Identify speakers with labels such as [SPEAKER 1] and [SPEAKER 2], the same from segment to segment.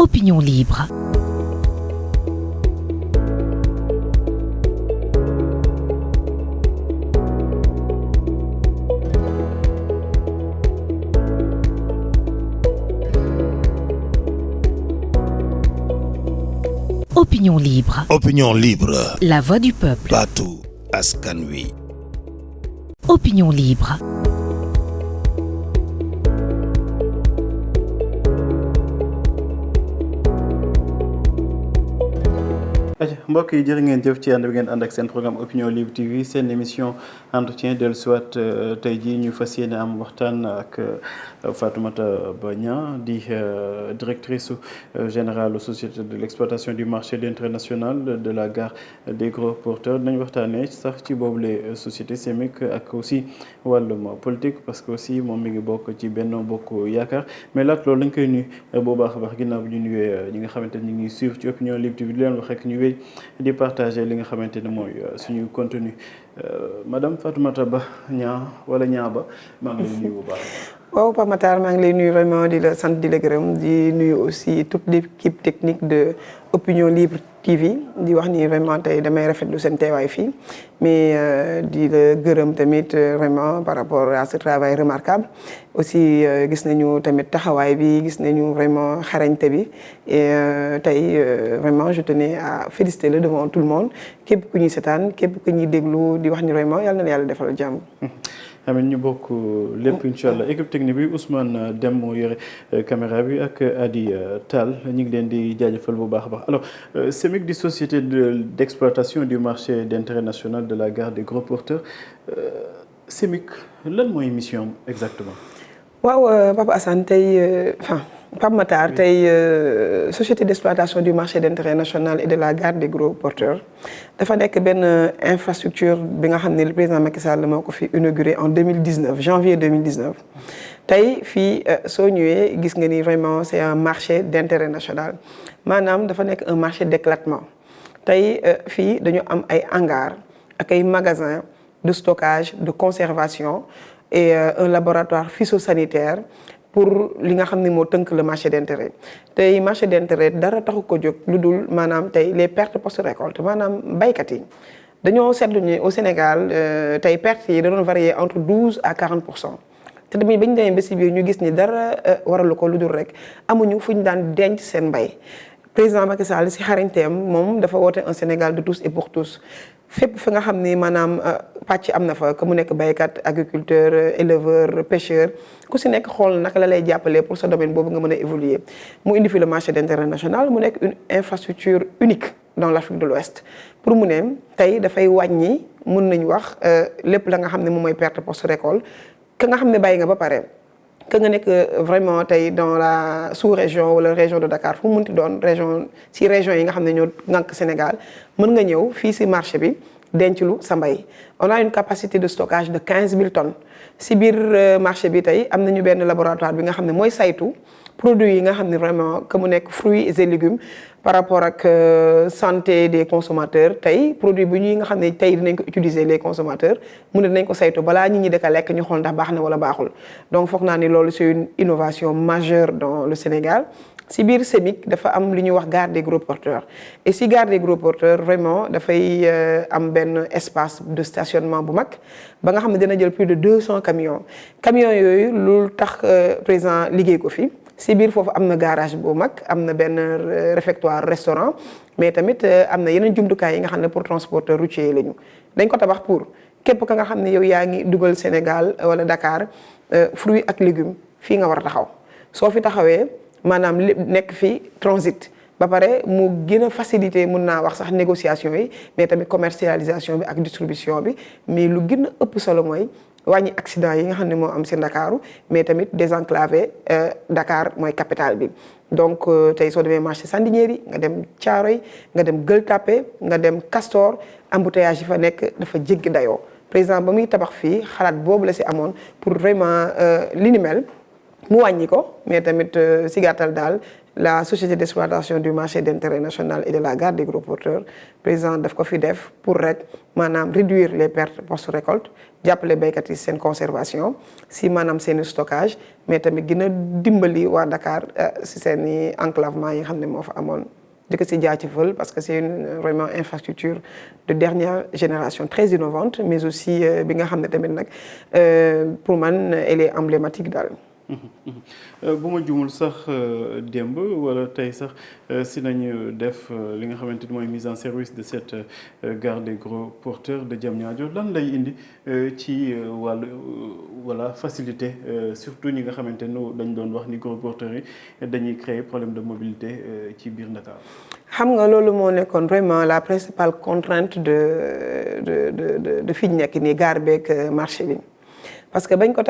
[SPEAKER 1] Opinion libre. Opinion libre.
[SPEAKER 2] Opinion libre.
[SPEAKER 1] La voix du peuple.
[SPEAKER 2] Baatu askan wi.
[SPEAKER 1] Opinion libre.
[SPEAKER 3] mbokk yi jërë ngeen jëf ci ànd bi ngeen ànd ak seen programme Opinion Libre TV seen émission entretien dellu siwaat tey jii ñu fas yéene am waxtaan ak Fatoumata Ba Niang di directrice générale société de l'exploitation du marché d'intérêt national de la gare des gros porteurs nañ waxtaanee sax ci boobule société CEMIC ak aussi wàllum politique parce que aussi moom mi ngi bokk ci Benno Bokk Yaakaar mais laat loolu lañ koy nuyu bu baax a baax ginnaaw bi ñu nuyee ñi nga xamante ni ñu ngi suivre ci Opinion Libre TV di leen wax rek ñu wéy di partager li nga xamante ne mooy suñu contenu madame Fatoumata Ba Niang wala Niang Ba maa ngi lay nuyu bu baax.
[SPEAKER 4] waaw Pape Matar maa ngi lay nuyu vraiment di la sant di la gërëm di nuyu aussi toute l'équipe technique de Opinion Libre TV di wax ni vraiment tey damay rafetlu seen teewaay fii mais di la gërëm tamit vraiment par rapport à ce travail remarquable aussi gis nañu tamit taxawaay bi gis nañu vraiment xarañte bi et tey vraiment je tenais à féliciter le devant tout le monde képp ku ñuy seetaan képp ku ñuy déglu di wax ni vraiment yàlla na yàlla defal jàmm.
[SPEAKER 3] amiin ñu bokk lépp incha allah équipe technique bi Ousmane Dem moo yore caméra bi ak Adi Tall ñu ngi leen di jaajëfal bu baax a baax alors CEMIC di société d'exploitation du marché d'intérêt national de la gare des gros porteurs CEMIC lan mooy mission exactement.
[SPEAKER 4] waaw Papa Assane tey Pape Matar tey société d'exploitation du marché d'intérêt national et de la gare des gros porteurs dafa nekk benn infrastructure bi nga xam ne le président Macky Sall moo ko fi inauguré en 2019 janvier 2019 tey fii soo ñëwee gis nga ni vraiment c'est un marché d'intérêt national maanaam dafa nekk un marché d'éclatement tey fii dañu am ay hangars ak ay magasins de stockage de conservation et un laboratoire phytosanitaire pour li nga xam ne moo tënk le marché d'intérêt tey marché d'intérêt dara taxu ko jóg lu dul maanaam tey les pertes post-récolte maanaam baykat yi dañoo seetlu ni au Sénégal tey pertes yi da doon varier entre 12 à 40% te tamit ba ñu demee ba si biir ñu gis ni dara waralu ko lu dul rek amuñu fu ñu daan denc seen mbay président Macky Sall si xarañteem moom dafa woote un Sénégal de tous et pour tous fépp fi nga xam ni maanaam pàcc am na fa que mu nekk baykat agriculteur éleveur pêcheur ku si nekk xool naka la lay jàppalee pour sa domaine boobu nga mën a évoluer mu indi fi le marché d'intérêt national mu nekk une infrastructure unique dans l'Afrique de l'Ouest pour mu ne tey dafay wàññi mun nañu wax lépp la nga xam ne moom mooy perte post-récolte ka nga xam ne bàyyi nga ba pare que nga nekk vraiment tey dans la sous-région wala région de Dakar fu mu munti doon région yi nga xam ne ñoo ngànk Sénégal mën nga ñëw fii si marché bi denc lu sa mbay. on a une capacité de stockage de 15 000 tonnes si biir marché bi tey am nañu benn laboratoire bi nga xam ne mooy saytu produits yi nga xam ne vraiment que mu nekk fruits et légumes par rapport ak santé des consommateurs tey produit bu ñuy nga xam ne tey dinañ ko utiliser les consommateurs mu ne dinañ ko saytu balaa nit ñi dëkk lekk ñu xool ndax baax na wala baaxul donc foog naa ni loolu c'est une innovation majeure dans le Sénégal. si biir CEMIC dafa am lu ñuy wax gare des gros porteurs et si gare des gros porteurs vraiment dafay am benn espace de stationnement bu mag ba nga xam ne dina jël plus de 200 camions yooyu lu tax président liggéey ko fi si biir foofu am na garage bu mag am na benn réfectoire restaurant mais tamit am na yeneen jumtukaay yi nga xam ne pour transporteur routier yi lañu dañ ko tabax pour képp ka nga xam ne yow yaa ngi dugal Sénégal wala Dakar fruits ak légumes fii nga war a taxaw soo fi taxawee maanaam lépp nekk fi transit ba pare mu gën a faciliter mun naa wax sax négociation yi mais tamit commercialisation bi ak distribution bi mais lu gën a ëpp solo mooy wàññi accident yi nga xam ne moo am si Ndakaaru mais tamit désenclaver Dakar mooy capitale bi donc tey soo demee marché Sandiniéry nga dem Thiaroye nga dem Gueule Tapée nga dem Castor embouteillage yi fa nekk dafa jéggi dayoo président ba muy tabax fii xalaat boobu la si amoon pour vraiment li ni mel mu wàññi ko mais tamit si gàttal daal la société d'exploitation du marché d'intérêt national et de la garde des gros porteurs président daf ko fi def pour rek maanaam réduire les pertes post-récolte jàppale béykat yi seen conservation si maanaam seen stockage mais tamit gën a dimbali waa Dakar si seen i enclavement yi nga xam ne moo fa amoon di ko si jaajëfal parce que c'est une vraiment infrastructure de dernière génération très innovante mais aussi bi nga xam ne tamit nag pour man elle est emblématique daal.
[SPEAKER 3] bu ma jumul sax démb wala tey sax si nañu def li nga xamante ni mooy mise en service de cette gare des gros porteurs de Diamniadio lan lay indi ci wàllu voilà facilité surtout ñi nga xamante ni dañ doon wax ni gros porteurs yi dañuy créer problème de mobilité ci biir Dakar.
[SPEAKER 4] xam nga loolu moo nekkoon vraiment la principale contrainte de fi ñu nekk nii gare beeg marché bi. parce que bañ ko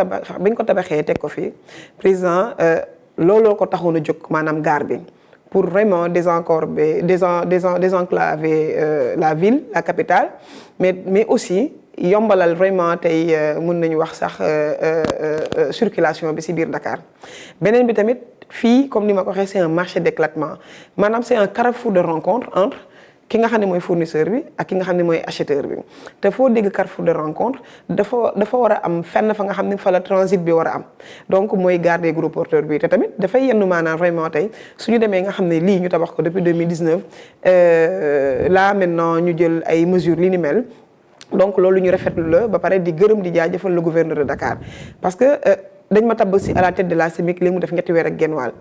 [SPEAKER 4] tabaxee teg ko fi président looloo ko taxoon a jóg maanaam gare bi pour vraiment désenclaver la ville la capitale mais aussi yombalal vraiment tey mun nañu wax sax circulation bi ci biir Dakar beneen bi tamit fii comme ni ma ko waxee c'est un marché d'éclatement maanaam c'est un carrefour de rencontre entre ki nga xam ne mooy fournisseur bi ak ki nga xam ne mooy acheteur bi te foo dégg carrefour de rencontre dafa war a am fenn fa nga xam ne fa la transit bi war a am donc mooy gare des gros porteurs bi te tamit dafay yenn maanaam vraiment tey suñu demee nga xam ne lii ñu tabax ko depuis 2019 là maintenant ñu jël ay mesures li ni mel donc loolu ñu rafetlu la ba pare di gërëm di jaajëfal le gouverneur de Dakar parce que dañ ma tabb si à la tête de la CEMIC léegi mu def ñetti weer ak genn wàll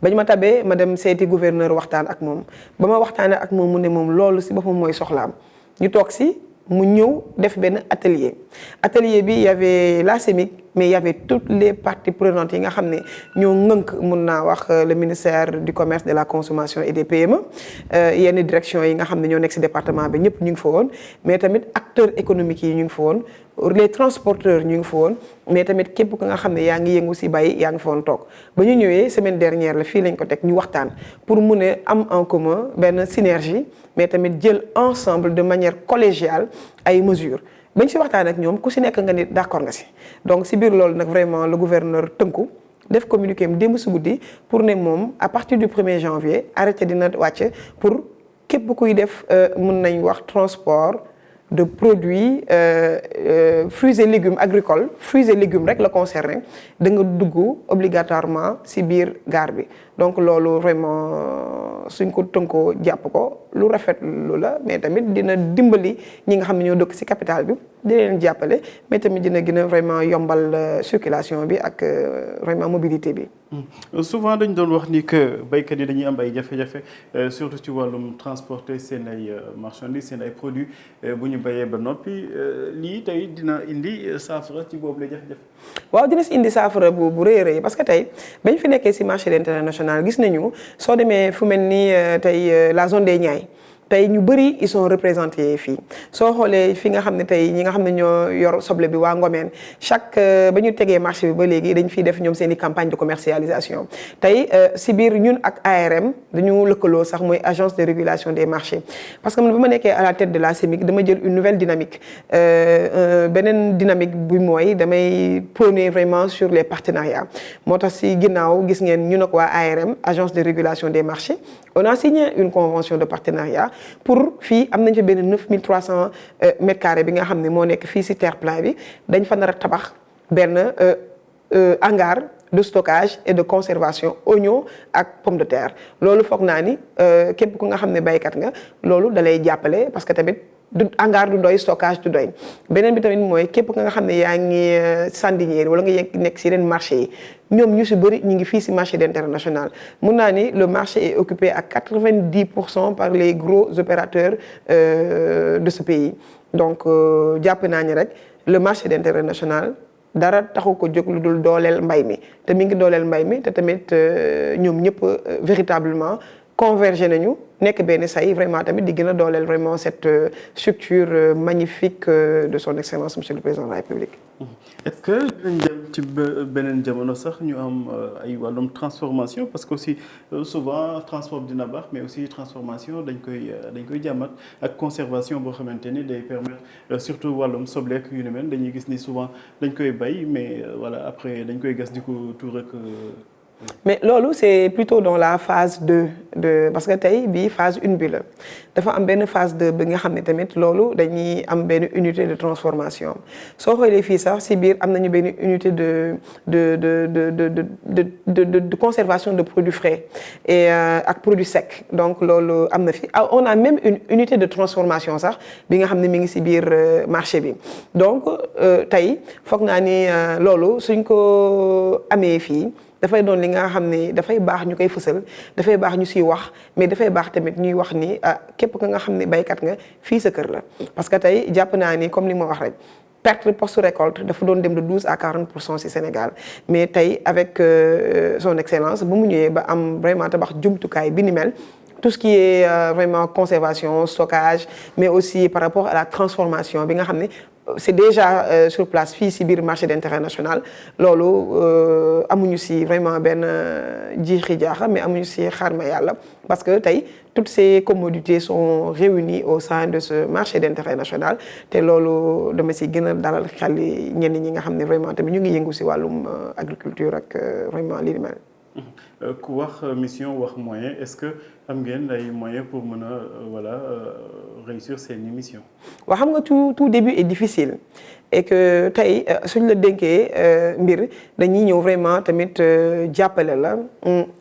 [SPEAKER 4] bañ ma tabee ma dem seeti gouverneur waxtaan ak moom ba ma waxtaanee ak moom mu ne moom loolu si boppam mooy soxlaam ñu toog si mu ñëw def benn atelier bi y avait la CEMIC mais il y avait toutes les parties prenantes yi nga xam ne ñoo ŋënk mun naa wax le ministère du commerce de la consommation et des PME yenn direction yi nga xam ne ñoo nekk si département bi ñëpp ñu ngi fa woon mais tamit acteurs économiques yi ñu ngi fa woon les transporteurs ñu ngi fa woon mais tamit képp ku nga xam ne yaa ngi yëngu si bay yaa ngi fa woon toog ba ñu ñëwee semaine dernière la fii lañ ko teg ñu waxtaan pour mun a am en commun benn synergie mais tamit jël ensemble de manière collégiale ay mesures bañ si waxtaan ak ñoom ku si nekk nga ni d'accord nga si donc si biir loolu nag vraiment le gouverneur tënku def communiqué am démb si guddi pour ne moom à partir du 1er janvier arrêté dina wàcc pour képp kuy def mun nañ wax transport de produits fruits et légumes agricoles fruits et légumes rek la concerné da nga dugg obligatoirement ci biir gare bi donc loolu vraiment suñ ko tënkoo jàpp ko lu rafet lu la mais tamit dina dimbali ñi nga xam ne ñoo dëkk ci capitale bi di leen jàppale mais tamit dina gën a vraiment yombal circulation bi ak vraiment mobilité bi.
[SPEAKER 3] souvent dañ doon wax ni que baykat yi dañuy am ay jafe-jafe surtout ci wàllum transporter seen ay marchandises seen ay produits bu ñu bayee ba noppi lii tey dina indi saafara ci boobu la jafe-jafe.
[SPEAKER 4] waaw dina si indi saafara bu rëy a rëy parce que tey bañ fi nekkee si marché d'intérêt national gis nañu soo demee fu mel ni tey la zone des Niayes tey ñu bëri ils sont représentés fii soo xoolee fi nga xam ne tey ñi nga xam ne ñoo yor soble bi waa Ngomeen chaque ba ñu tegee marché bi ba léegi dañ fiy def ñoom seen i campagne de commercialisation tey si biir ñun ak ARM dañu lëkkaloo sax mooy agence de régulation des marchés parce que man ba ma nekkee à la tête de la CEMIC dama jël une nouvelle dynamique beneen dynamique bi mooy damay prôner vraiment sur les partenariats moo tax si ginnaaw gis ngeen ñun ak waa ARM agence de régulation des marchés on a signé une convention de partenariat pour fii am nañ fa benn 9300 mètres carrés bi nga xam ne moo nekk fii ci terre-plein bi dañ fa nar a tabax benn hangar de stockage et de conservation oignon ak pomme de terre loolu foog naa ni képp ku nga xam ne baykat nga loolu dalay jàppale parce que tamit du hangar du doy stockage du doy beneen bi tamit mooy képp nga xam ne yaa ngi Sandiniéry wala nga nekk ci yeneen marché yi ñoom ñu ci bëri ñu ngi fii ci marché d'intérêt national mun naa ni le marché est occupé à 90% par les gros opérateurs de ce pays donc jàpp naa ni rek le marché d'intérêt national dara taxu ko jóg lu dul dooleel mbay mi te mi ngi dooleel mbay mi te tamit ñoom ñëpp véritablement converger nañu nekk benn say vraiment tamit di gën a dooleel vraiment cette structure magnifique de son excellence monsieur le président de la République.
[SPEAKER 3] est-ce que dinañ dem ci beneen jamono sax ñu am ay wàllum transformation parce que aussi souvent transport dina baax mais aussi transformation dañ koy jàmmat ak conservation boo xamante ni day permettre surtout wàllum sobleek yu ni mel dañuy gis ni souvent dañ koy bay mais voilà après dañ koy gas di ko tuur ak
[SPEAKER 4] mais loolu c'est plutôt dans la phase 2 parce que tey bii phase 1 bi la dafa am benn phase 2 bi nga xam ne tamit loolu dañuy am benn unité de transformation soo xoolee fii sax si biir am nañu benn unité de conservation de produits frais et ak produits secs donc loolu am na fi on a même une unité de transformation sax bi nga xam ne mi ngi si biir marché bi donc tey foog naa ni loolu suñ ko amee fii dafay doon li nga xam ne dafay baax ñu koy fësal dafay baax ñu siy wax mais dafay baax tamit ñuy wax ni képp ka nga xam ne baykat nga fii sa kër la parce que tey jàpp naa ni comme li ma wax rek perte post récolte dafa doon dem de 12 à 40% ci Sénégal mais tey avec son excellence bu mu ñëwee ba am vraiment tabax jumtukaay bi ni mel tout ce qui est vraiment conservation stockage mais aussi par rapport à la transformation bi nga xam ne c'est déjà sur place fii ci biir marché d'intérêt national loolu amuñu ci vraiment benn jiixi jaaxa mais amuñu ci xaar ma yàlla parce que tey toutes ces commodités sont réunies au sein de ce marché d'intérêt national te loolu dama ci gën a dalal xel ñenn ñi nga xam ne vraiment tamit ñu ngi yëngu ci wàllum agriculture ak vraiment li mel.
[SPEAKER 3] ku wax mission wax moyen est-ce que am ngeen ay moyens pour mën a réussir seen mission.
[SPEAKER 4] waaw xam nga tout début est difficile et que tey suñ la dénkee mbir dañuy ñëw vraiment tamit jàppale la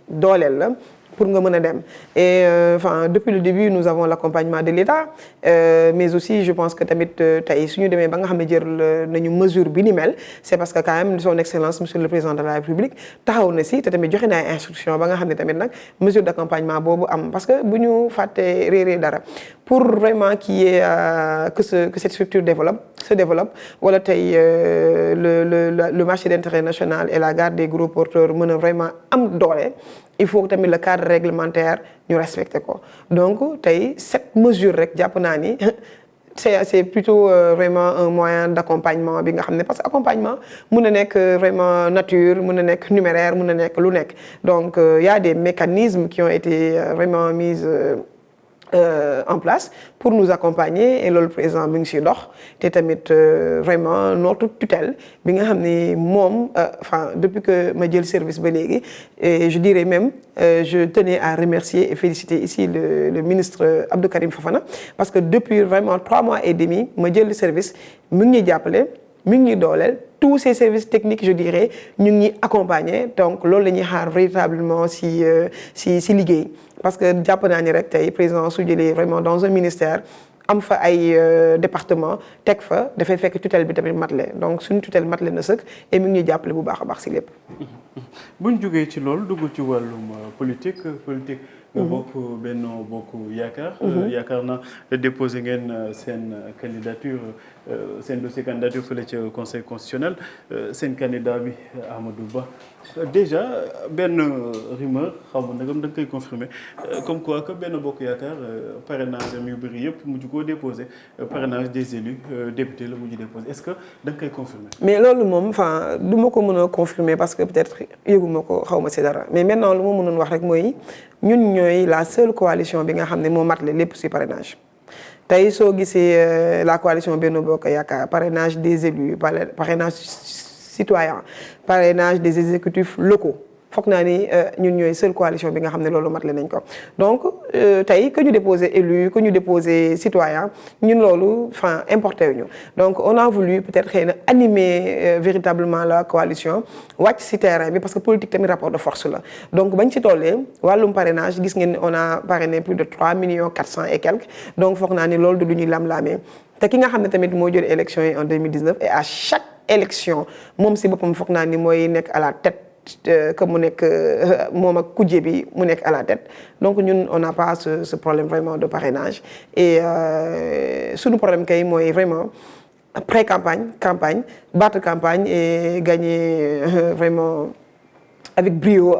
[SPEAKER 4] dooleel la pour nga mën a dem et enfin depuis le début nous avons l'accompagnement de l'État mais aussi je pense que tamit tey suñu demee ba nga xam ne jël nañu mesure bi ni mel c'est parce que quand même son excellence monsieur le président de la République taxaw na si te tamit joxe na ay instruction ba nga xam ne tamit nag mesure d'accompagnement boobu am parce que bu ñu fàttee réeree dara pour vraiment qu'il y ait que cette structure se développe wala tey le marché d'intérêt national et la garde des gros porteurs mën a vraiment am doole il faut que tamit le cadre réglementaire ñu respecter ko donc tey cette mesure rek jàpp naa ni c'est plutôt vraiment un moyen d'accompagnement bi nga xam ne parce que accompagnement mun na nekk vraiment nature mun na nekk numéraire mun na nekk lu nekk donc il y a des mécanismes qui ont été vraiment mis en place pour nous accompagner et loolu président mi ngi siy dox te tamit vraiment notre tutelle bi nga xam ne moom enfin depuis que ma jël service ba léegi et je dirais même je tenais à remercier et féliciter ici le ministre Abdou Karim Fofana parce que depuis vraiment 3 mois et demi ma jël service mi ngi ñuy jàppale mi ngi ñuy dooleel tous ces services techniques je dirais ñu ngi ñuy accompagner donc loolu la ñuy xaar véritablement si liggéey parce que jàpp naa ni rek tey président su jëlee vraiment dans un ministère am fa ay département teg fa dafay fekk tutelle bi tamit matle donc suñu tutelle matle na sëkk et mi ngi ñuy jàppale bu baax a baax si lépp.
[SPEAKER 3] bu ñu jógee ci loolu dugg ci wàllum politique. nga bokk Benno Bokk Yaakaar. yaakaar naa déposé ngeen seen candidature seen dossier candidature fële ca conseil constitutionnel seen candidat bi Amadou Ba déjà benn rumeur xaw ma nagam da nga koy confirmer comme quoi que Benno Bokk Yaakaar parrainage am yu bëri yëpp mujj koo déposé parrainage des élus députés la mujj déposé est-ce que da nga koy confirmer.
[SPEAKER 4] mais loolu moom enfin du ma ko mën a confirmer parce que peut-être yëguma ko xaw ma si dara mais maintenant lu ma mënoon wax rek mooy ñun ñooy la seule coalition bi nga xam ne moo matale lépp ci parrainage tey soo gisee la coalition Benno Bokk Yaakaar parrainage des élus parrainage citoyen parrainage des exécutifs locaux foog naa ni ñun ñooy seule coalition bi nga xam ne loolu matale nañ ko donc tey que ñu déposer élu que ñu déposer citoyen ñun loolu enfin importé ñu donc on a voulu peut-être xëy na animer véritablement la coalition wàcc ci terrain bi parce que politique tamit rapport de force la donc bañ ci tollee wàllum parrainage gis ngeen ni on a parrainé plus de 3 400 et quelques donc foog naa ni loolu du lu ñuy lam-laamee te ki nga xam ne tamit moo jël élection yi en 2019 et à chaque élection moom ci boppam foog naa ni mooy nekk à la tête que mu nekk moom ak kujje bi mu nekk à la tête donc ñun on n'a pas ce problème vraiment de parrainage et suñu problème kay mooy vraiment pré-campagne campagne battre campagne et gagner vraiment avec brio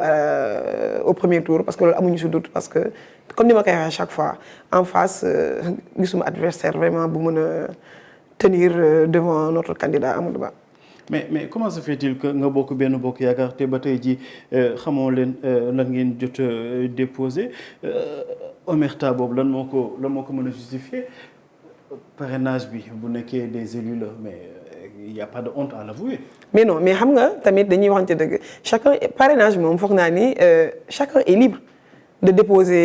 [SPEAKER 4] au premier tour parce que loolu amuñu si doute parce que comme ni ma koy waxee à chaque fois en face gisuma adversaire vraiment bu mën a tenir devant notre candidat Amadou Ba.
[SPEAKER 3] mais comment se fait-il que nga bokk Benno Bokk Yaakaar te ba tey ji xamoo leen lan ngeen jot déposé omerta boobu lan moo ko mën a justifier parrainage bi bu nekkee des élus la mais il y a pas de honte à l'avouer.
[SPEAKER 4] mais non mais xam nga tamit dañuy waxante dëgg chacun parrainage moom foog naa ni chacun est libre de déposer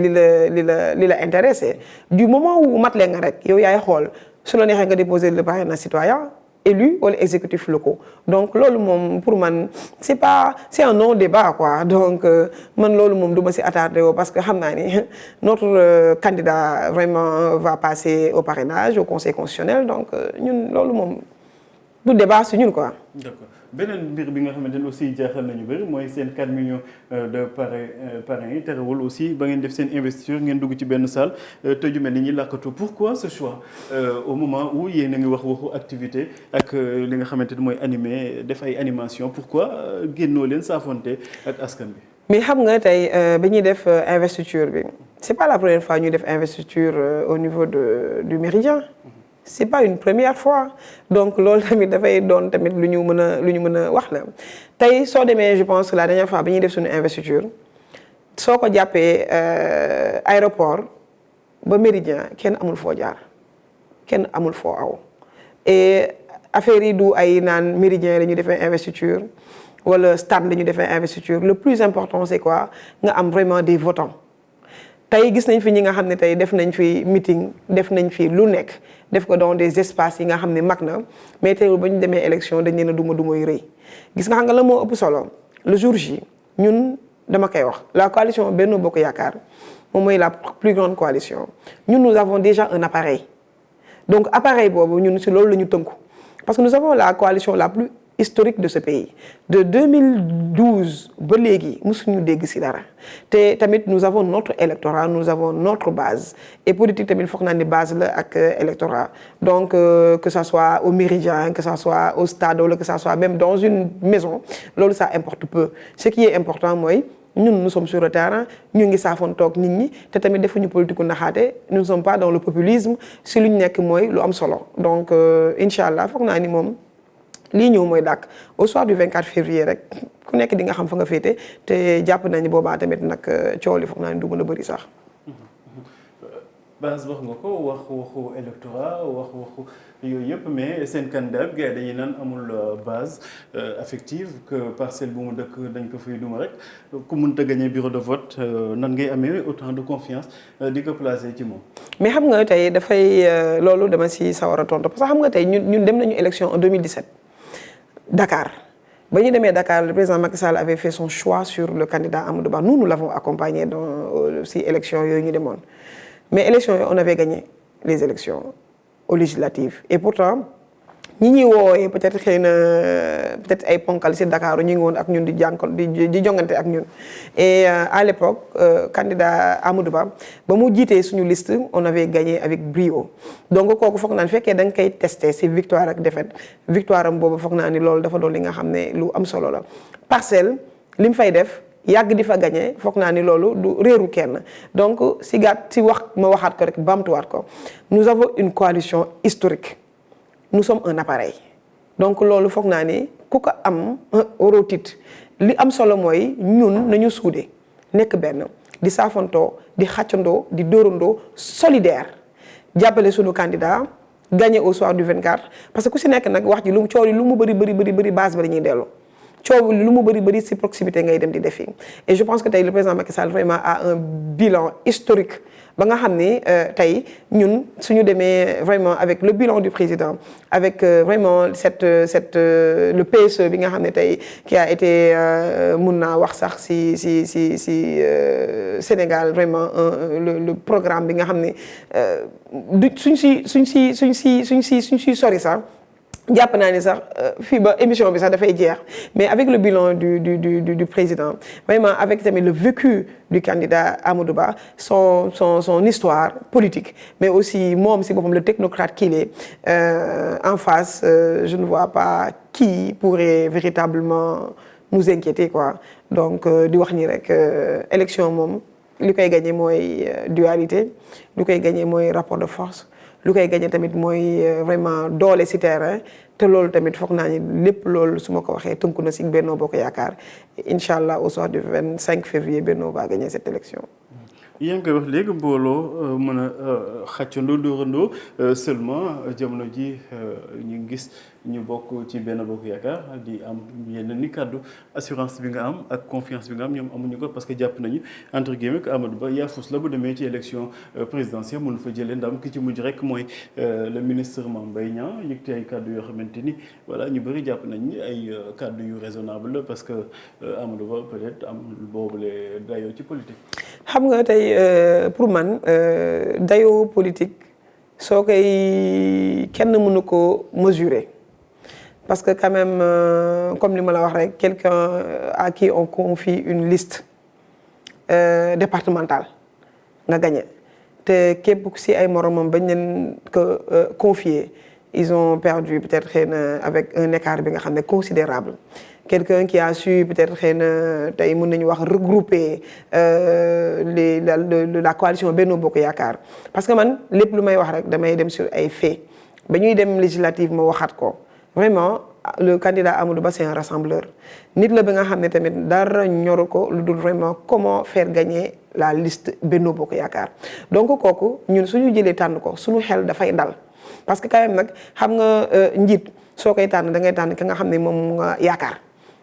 [SPEAKER 4] li la intéressé du moment où mat lee nga rek yow yaay xool su la neexee nga déposer le parrainage citoyen élu wala exécutif locaux donc loolu moom pour man c'est un non débat quoi donc man loolu moom du ma si attardé woo parce que xam naa ni notre candidat vraiment va passer au parrainage au conseil constitutionnel donc ñun loolu moom du débat si ñun quoi.
[SPEAKER 3] D'accord beneen mbir bi nga xamante ne aussi jaaxal nañu bëri mooy seen 4 millions de parrains yi terewul aussi ba ngeen def seen investiture ngeen dugg ci benn salle tëju mel ni ñuy làkkatu pourquoi ce choix au moment où yéen a ngi waxu activité ak li nga xamante ne mooy animé def ay animation pourquoi génnoo leen saafonte ak askan bi.
[SPEAKER 4] mais xam nga tey bi ñuy def investiture bi c'est pas la première fois ñuy def investiture au niveau du Méridien. C'est pas une première fois donc loolu tamit dafay doon tamit lu ñu mën a wax la tey soo demee je pense que la dernière fois bi ñuy def suñu investiture soo ko jàppee aéroport ba Méridien kenn amul foo jaar kenn amul foo aw et affaire yi du ay naan Méridien la ñu defee investiture wala stade la ñu defee investiture le plus important c'est quoi nga am vraiment des votants tey gis nañ fi ñi nga xam ne tey def nañ fi meeting def nañ fi lu nekk def ko dans des espaces yi nga xam ne mag na mais teewul ba ñu demee élection dañ leen a duma yu rëy gis nga xam nga la moo ëpp solo le jour J ñun dama koy wax la coalition Benno Bokk Yaakaar moom mooy la plus grande coalition ñun nous avons déjà un appareil donc appareil boobu ñun si loolu la ñu tënku parce que nous avons la coalition la plus historique de ce pays de 2012 ba léegi mosuñu dégg ci dara te tamit nous avons notre électorat nous avons notre base et politique tamit foog naa ni base la ak électorat donc que ça soit au Méridien que ça soit au stade wala que ça soit même dans une maison loolu ça importe peu ce qui est important mooy ñun nous sommes sur le terrain ñu ngi saafoon toog nit ñi te tamit defuñu politique naxaate nous ne sommes pas dans le populisme si lu ñu nekk mooy lu am solo donc incha allah foog naa ni moom lii ñëw mooy dàkk au soir du 24 février rek ku nekk di nga xam fa nga féete te jàpp nañu boobaa tamit nag coow li foog naa ni du mën a bëri sax.
[SPEAKER 3] base wax nga ko waxu électorat waxu yooyu yëpp mais seen candidat bi gars yi dañuy naan amul base affective que parcelle bu mu dëkk dañ ko fay duma rek ku mënta gagner bureau de vote nan ngay amee autant de confiance di ko placer ci moom.
[SPEAKER 4] mais xam nga tey dafay loolu dama si sawar a tontu parce que xam nga tey ñun dem nañu élection en 2017 Dakar. ba ñu demee Dakar le président Macky Sall avait fait son choix sur le candidat Amadou Ba nous l'avons accompagné dans si élection yooyu ñu demoon mais élection yooyu on avait gagné les élections aux législatives et pourtant ñi ñuy woowee peut-être xëy na peut-être ay ponkal si Dakar ñu ngi woon ak ñun di jongante ak ñun et à l'époque candidat Amadou Ba ba mu jiitee suñu liste on avait gagné avec brio donc kooku foog naa ni fekkee da nga koy testé si victoire ak défaite victoire am boobu foog naa ni loolu dafa doon li nga xam ne lu am solo la parcelle li mu fay def yàgg di fa gagné foog naa ni loolu du réeru kenn donc si wax ma waxaat ko rek bamtuwaat ko nous avons une coalition historique nous sommes un appareil donc loolu foog naa ni ku ko am waroo tiit li am solo mooy ñun nañu suude nekk benn di saafantoo di xàccandoo di dóorandoo solidaire jàppale sunu candidat gagné au soir du 24 parce que ku si nekk nag wax ji lu coow li lu mu bëri base ba la ñuy dellu coow lu mu bëri si proximité ngay dem di defi et je pense que tey le président Macky Sall vraiment a un bilan historique ba nga xam ni tey ñun suñu demee vraiment avec le bilan du président avec vraiment le PSE bi nga xam ne tey qui a été mun naa wax sax si Sénégal vraiment le programme bi nga xam ne suñ si sori sax jàpp naa ni sax fii ba émission bi sax dafay jeex mais avec le bilan du président vraiment avec tamit le vécu du candidat Amadou Ba son histoire politique mais aussi moom si boppam le technocrate qu'il est en face je ne vois pas qui pourrait véritablement nous inquiéter quoi donc di wax ni rek élection moom li koy gagné mooy dualité li koy gagné mooy rapport de force lu koy gagné tamit mooy vraiment doole ci terrain te loolu tamit foog naa ni lépp loolu su ma ko waxee tënku na ci Benno Bokk Yaakaar incha allah au soir du 25 février Benno va gagner cette élection.
[SPEAKER 3] yaa ngi koy wax léegi booloo mën a xàccandoo dóorandoo seulement jamono ji ñu gis ñu bokk ci benn bokk yaakaar di am yenn ni kàddu assurance bi nga am ak confiance bi nga am ñoom amuñu ko parce que jàpp nañu entre guillemets que Amadou Ba yaafus la bu demee ci élection présidentielle mënu fa jëlee ndam ki ci mujj rek mooy le ministre Mame Mbaye Niang yëkkati ay kàddu yoo xamante ni voilà ñu bëri jàpp nañ ni ay kàddu yu raisonnable la parce que Amadou Ba peut-être am boobule dayoo ci politique.
[SPEAKER 4] xam nga tey pour man dayoo politique soo koy kenn mënu ko mesurer parce que quand même comme li ma la wax rek quelqu'un à qui on confie une liste départementale nga gagné te képp si ay moromam bañ leen ko confier ils ont perdu peut-être xëy na avec un écart bi nga xam ne considérable quelqu'un qui a su peut-être xëy na tey mën nañu wax regrouper la coalition Benno Bokk Yaakaar parce que man lépp lu may wax rek damay dem sur ay faits ba ñuy dem législative ma waxaat ko vraiment le candidat Amadou Ba c'est un rassembleur nit la ba nga xam ne tamit dara ñoru ko lu dul vraiment comment faire gagner la liste Benno Bokk Yaakaar donc kooku ñun suñu jëlee tànn ko suñu xel dafay dal parce que quand même nag xam nga njiit soo koy tànn da ngay tànn ki nga xam ne moom nga yaakaar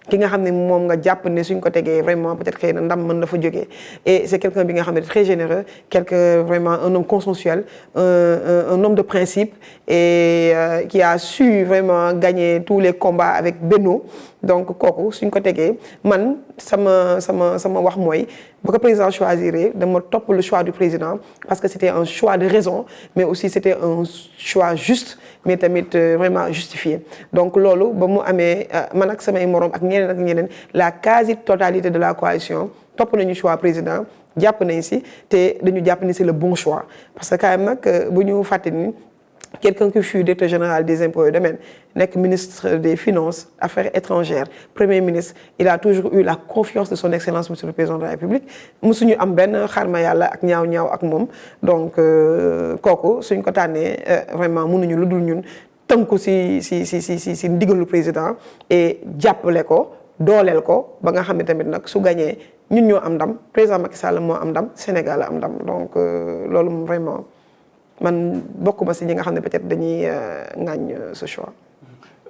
[SPEAKER 4] ki nga xam ne moom nga jàpp ne suñ ko tegee vraiment peut-être xëy na ndam mën na fa jógee et c'est quelqu'un bi nga xam ne très généreux quelqu'un vraiment un homme consensuel un homme de principe et qui a su vraiment gagner tous les combats avec Benno donc kooku suñ ko tegee man sama wax mooy bu ko président choisir dama topp le choix du président parce que c'était un choix de raison mais aussi c'était un choix juste mais tamit vraiment justifié donc loolu ba mu amee man ak samay morom ak ñeneen la quasi-totalité de la coalition topp nañu choix président jàpp nañ si te dañu jàpp ni c'est le bon choix parce que quand même nag bu ñu fàtte ni quelqu'un qui fut directeur général des impôts et domaines nekk ministre des finances affaires étrangères premier ministre il a toujours eu la confiance de son excellence monsieur le président de la république musuñu am benn xarma yàlla ak ñaaw ak moom donc kooku suñ ko tànnee vraiment mënuñu lu dul ñun tënku si ndigalu président et jàppale ko dooleel ko ba nga xam ne tamit nag su gañee ñun ñoo am ndam président Macky Sall moo am ndam Sénégal am ndam donc loolu moom vraiment man bokkuma si ñi nga xam ne peut-être dañuy ŋàññ ce choix.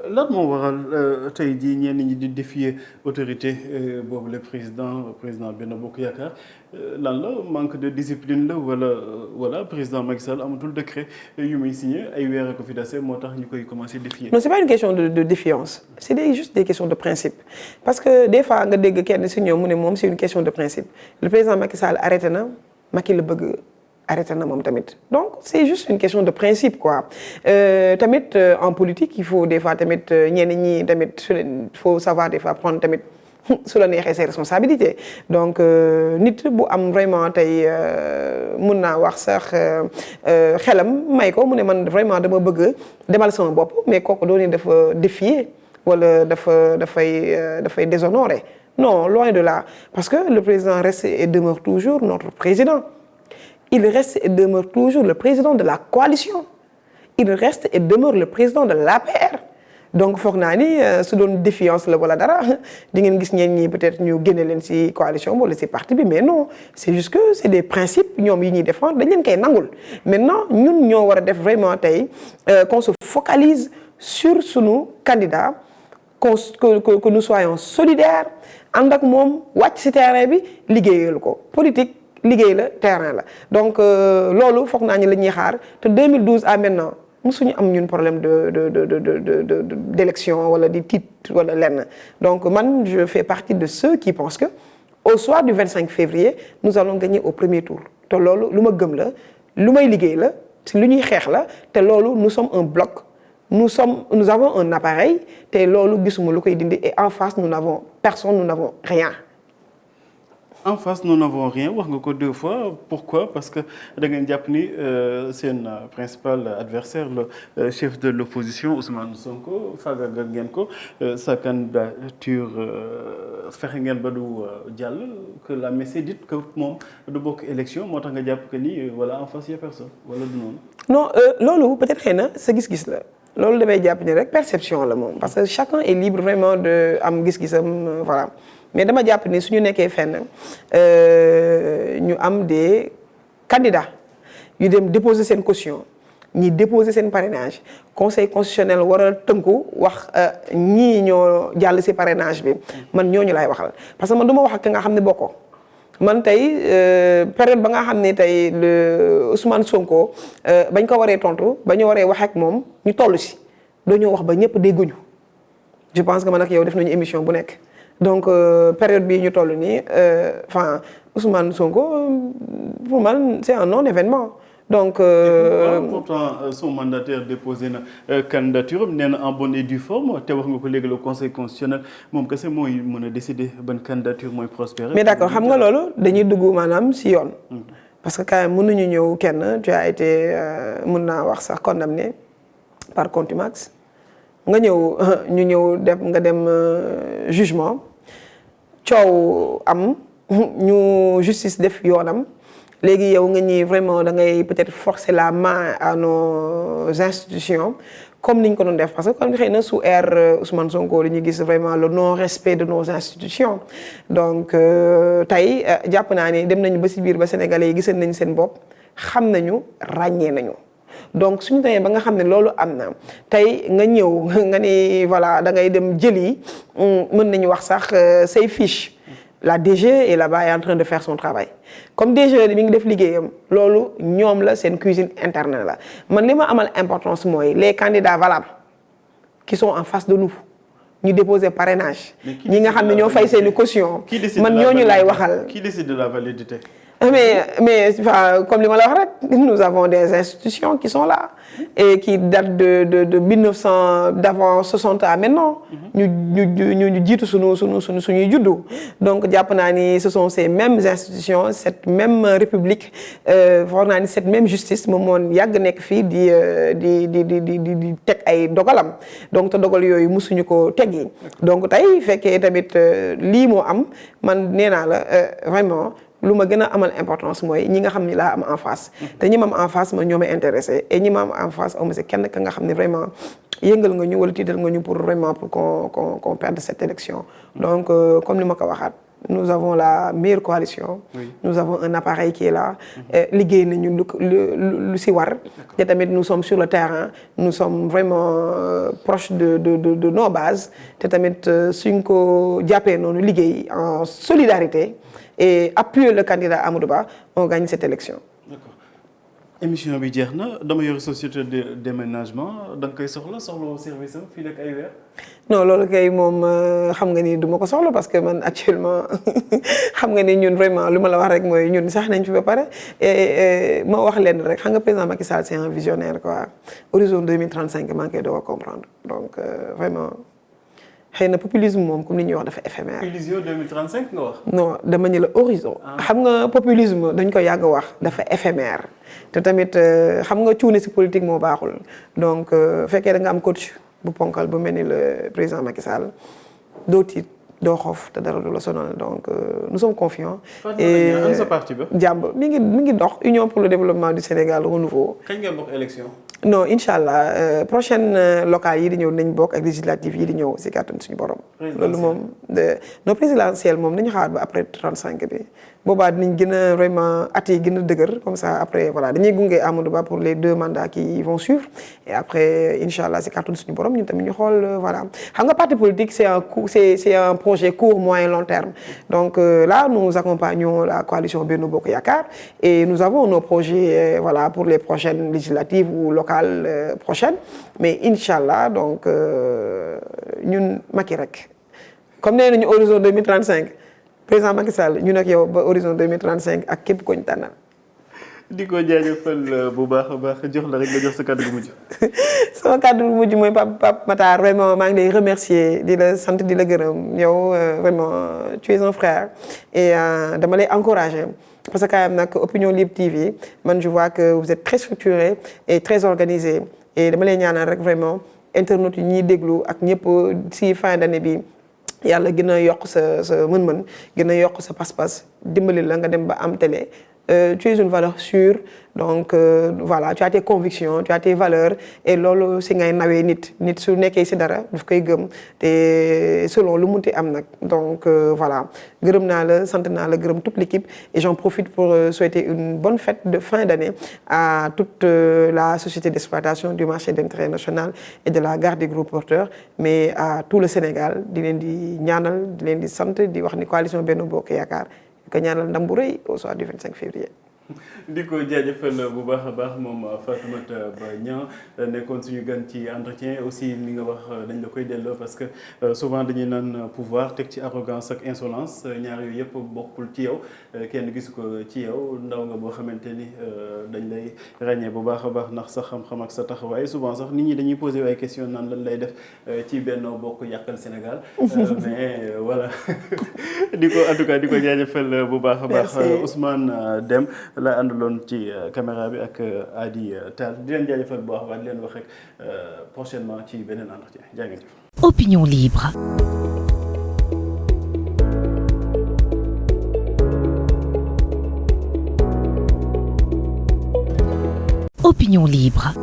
[SPEAKER 3] lan moo waral tey jii ñenn ñi di défier autorité boobu le président Benno Bokk Yaakaar lan la manque de discipline la wala président Macky Sall amatul décret yu muy signé ay weer ko fi dase moo tax ñu koy commencer défier.
[SPEAKER 4] non c'est pas une question de défiance c'est juste des questions de principe parce que des fois nga dégg kenn si ñoom mu ne moom c'est une question de principe le président Macky Sall arrêté na Macky la bëgg. arrêté na moom tamit donc c'est juste une question de principe quoi tamit en politique il faut des fois tamit ñenn ñi tamit faut savoir des fois prendre tamit su la neexee ses responsabilités donc nit bu am vraiment tey mun naa wax sax xelam may ko mu ne man vraiment dama bëgg demal sama bopp mais kooku doon dafa défier wala dafay déshonorer non loin de là parce que le président reste et demeure toujours notre président. Il reste et demeure toujours le président de la coalition. Il reste et demeure le président de l'APR. Donc foog naa ni su doon défiance la wala dara di ngeen gis ñeen ñi peut-être ñu génne leen ci coalition wala ci parti bi mais non c'est juste que c'est des principes ñoom yi ñuy défendre dañ leen koy nangul maintenant ñun ñoo war a def vraiment tey qu'on se focalise sur sunu candidat que nous soyons solidaires ànd ak moom wàcc ci terrain bi liggéeyal ko politique. liggéey la terrain la donc loolu foog naa ñu la ñuy xaar te 2012 à maintenant mosuñu am ñun problème d'élection wala di titre wala lenn donc man je fais partie de ceux qui pensent que au soir du 25 février nous allons gagner au premier tour te loolu lu ma gëm la lu may liggéey la si lu ñuy xeex la te loolu nous sommes un bloc nous avons un appareil te loolu gisuma lu koy dindi et en face nous n'avons personne nous n'avons rien.
[SPEAKER 3] En face nous n'avons rien wax nga ko 2 fois pourquoi parce que da ngeen jàpp ni seen principal adversaire le chef de l'opposition Ousmane Sonko faagagal ngeen ko sa candidature fexe ngeen ba du jàll que la messe est dite que moom du bokk élection moo tax nga jàpp que ni voilà en face y a personne wala du noonu.
[SPEAKER 4] non loolu peut-être xëy na sa gis-gis la loolu damay jàpp ni rek perception la moom parce que chacun est libre vraiment de am gis-gisam voilà. mais dama jàpp ni suñu nekkee fenn ñu am des candidats yu dem déposer seen caution ñi déposer seen parrainage conseil constitutionnel war a tënku wax ñii ñoo jàll ci parrainage bi man ñooñu laay waxal parce que man du ma wax ak nga xam ne bokkoo man tey période ba nga xam ne tey le Ousmane Sonko bañ ko waree tontu ba ñu waree wax ak moom ñu toll ci dañoo wax ba ñëpp dégguñu je pense que man ak yow def nañu émission bu nekk donc période bii ñu toll nii enfin Ousmane Sonko pour man c'est un non-événement donc
[SPEAKER 3] pourtant son mandataire déposé na candidature am nee na en bonne et due forme te wax nga ko léegi le conseil constitutionnel moom kese mooy mën a décider ban candidature mooy prospérer.
[SPEAKER 4] mais d'accord xam nga loolu dañuy dugg maanaam ci yoon. parce que quand même mënuñu ñëw kenn tu as été mën naa wax sax condamné par contumace nga ñëw ñu ñëw nga dem jugement coow am ñu justice def yoonam. léegi yow nga ñi vraiment da ngay peut-être forcer la main à nos institutions comme ni ñu ko doon def parce que comme xëy na sous ère Ousmane Sonko dañuy gis vraiment le non-respect de nos institutions donc tey jàpp naa ne dem nañu ba ci biir ba Sénégalais yi gisal nañu seen bopp xam nañu ràññee nañu donc suñu demee ba nga xam ne loolu am na tey nga ñëw nga ni voilà da ngay dem jëli mën nañu wax sax say fiche la DG est là-bas est en train de faire son travail comme DG mi ngi def liggéeyam loolu ñoom la seen cuisine interne la man li ma amal importance mooy les candidats valables qui sont en face de nous ñu déposer parrainage ñi nga xam ne ñoo fay seeni caution man ñooñu lay waxal.
[SPEAKER 3] Qui décide de la validité?
[SPEAKER 4] Mais enfin, comme li ma la wax rek nous avons des institutions qui sont là et qui datent de 1900 d'avant 60 à maintenant. ñu jiitu suñuy juddu. donc jàpp naa ni ce sont ces mêmes institutions cette même république foog naa ni cette même justice moom moo yàgg nekk fii di teg ay dogalam donc te dogal yooyu mosuñu ko teggi donc tey fekkee tamit lii moo am man nee naa la vraiment. lu ma gën a amal importance mooy ñi nga xam ni laa am en face te ñi ma am en face ma ñoo ma intéressé et ñi ma am en face amu si kenn ka nga xam ne vraiment yëngal nga ñu wala tiital nga ñu pour vraiment pour qu'on perde cette élection donc comme ni ma ko waxaat nous avons la meilleure coalition nous avons un appareil qui est là liggéey nañu lu si war te tamit nous sommes sur le terrain nous sommes vraiment proches de nos bases te tamit suñ ko jàppee noonu liggéey en solidarité et appuyer le candidat Amadou Ba on gagne cette élection.
[SPEAKER 3] D'accord. émission bi jeex na dama yor société de déménagement da nga koy soxla service am fii ak ay weer.
[SPEAKER 4] non loolu kay moom xam nga ni du ma ko soxla parce que man actuellement xam nga ni ñun vraiment lu ma la wax rek mooy ñun sax nañ fi ba pare et ma wax leen rek xam nga président Macky Sall c'est un visionnaire quoi horizon 2035 maa ngi koy doog a comprendre donc vraiment. xëy na populisme moom comme ni ñuy wax dafa éphémère.
[SPEAKER 3] Horizon 2035 nga wax.
[SPEAKER 4] non dama ñu la horizon. xam nga populisme dañ ko yàgg wax dafa éphémère te tamit xam nga cuune ci politique moo baaxul donc fekkee da nga am coach bu ponkal bu mel ni le président Macky Sall doo tiit doo xof te dara du la sonal donc nous sommes confiants.
[SPEAKER 3] et sa parti ba.
[SPEAKER 4] jàmb mi ngi dox Union pour le développement du Sénégal renouveau.
[SPEAKER 3] kañ ngeen bokk élection.
[SPEAKER 4] non incha allah prochaine locales yi di ñëw nañ bokk ak législatives yi di ñëw si kàttan suñu borom. loolu moom non présidentielle moom nañu xaar ba après 35 bi boobaa dinañ gën a vraiment at yi gën a dëgër comme ça après voilà dañuy gunge Amadou Ba pour les 2 mandats qui vont suivre et après incha allah si kàttan suñu borom ñun tamit ñu xool voilà xam nga parti politique c'est un projet court moyen long terme donc là nous accompagnons la coalition Benno Bokk Yaakaar et nous avons nos projets voilà pour les prochaines législatives ou locales prochaines mais incha allah donc ñun Macky rek comme nee nañu horizon 2035 président Macky Sall ñun ak yow ba horizon 2035 ak képp ko ñu tànnal.
[SPEAKER 3] di ko jaajëfal bu baax a baax jox la rek nga jox sa kàddu gu mujj.
[SPEAKER 4] sama kàddu gu mujj mooy Pape Matar vraiment maa ngi lay remercier di la sant di la gërëm yow vraiment tu es un frère et dama lay encourager. parce que quand même nag Opinion Libre TV man je vois que vous êtes très structuré et très organisé et dama lay ñaanal rek vraiment internautes yi ñuy déglu ak ñëpp si fin d'année bi yàlla gën a yokk sa mën-mën gën a yokk sa pas-pas dimbali la nga dem ba am télé tu es une valeur sûre donc voilà tu as tes convictions tu as tes valeurs et loolu si ngay nawee nit su nekkee si dara daf koy gëm te selon lu munti am nag donc voilà gërëm naa la sant naa la gërëm toute l'équipe et j'en profite pour souhaiter une bonne fête de fin d'année à toute la société d'exploitation du marché d'intérêt national et de la gare des gros porteurs mais à tout le Sénégal di leen di ñaanal di leen di sant di wax ni coalition Benno Bokk Yaakaar ko ñaanal ndam bu rëy au soir du 25 février.
[SPEAKER 3] di ko jaajëfal bu baax a baax moom Fatoumata Ba Niang nekkoon suñu gan ci entretien aussi li nga wax dañ la koy delloo parce que souvent dañuy naan pouvoir teg ci arrogance ak insolence ñaar yooyu yëpp bokkul ci yow kenn gisu ko ci yow ndaw nga boo xamante ni dañ lay ràññee bu baax a baax ndax sa xam-xam ak sa taxawaay souvent sax nit ñi dañuy poser ay questions naan lan lay def ci Benno Bokk yàqal Sénégal mais voilà di ko en tout cas di ko jaajëfal bu baax a baax Ousmane Deme la àndaloon ci caméra bi ak Adi Tall di leen jaajëfal bu baax di leen wax rek prochainement ci beneen entretien jaa ngeen jëf.
[SPEAKER 1] Opinion libre. Opinion libre.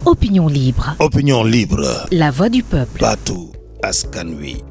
[SPEAKER 1] Opinion libre.
[SPEAKER 2] Opinion libre.
[SPEAKER 1] La voix du peuple.
[SPEAKER 2] Baatu askan wi.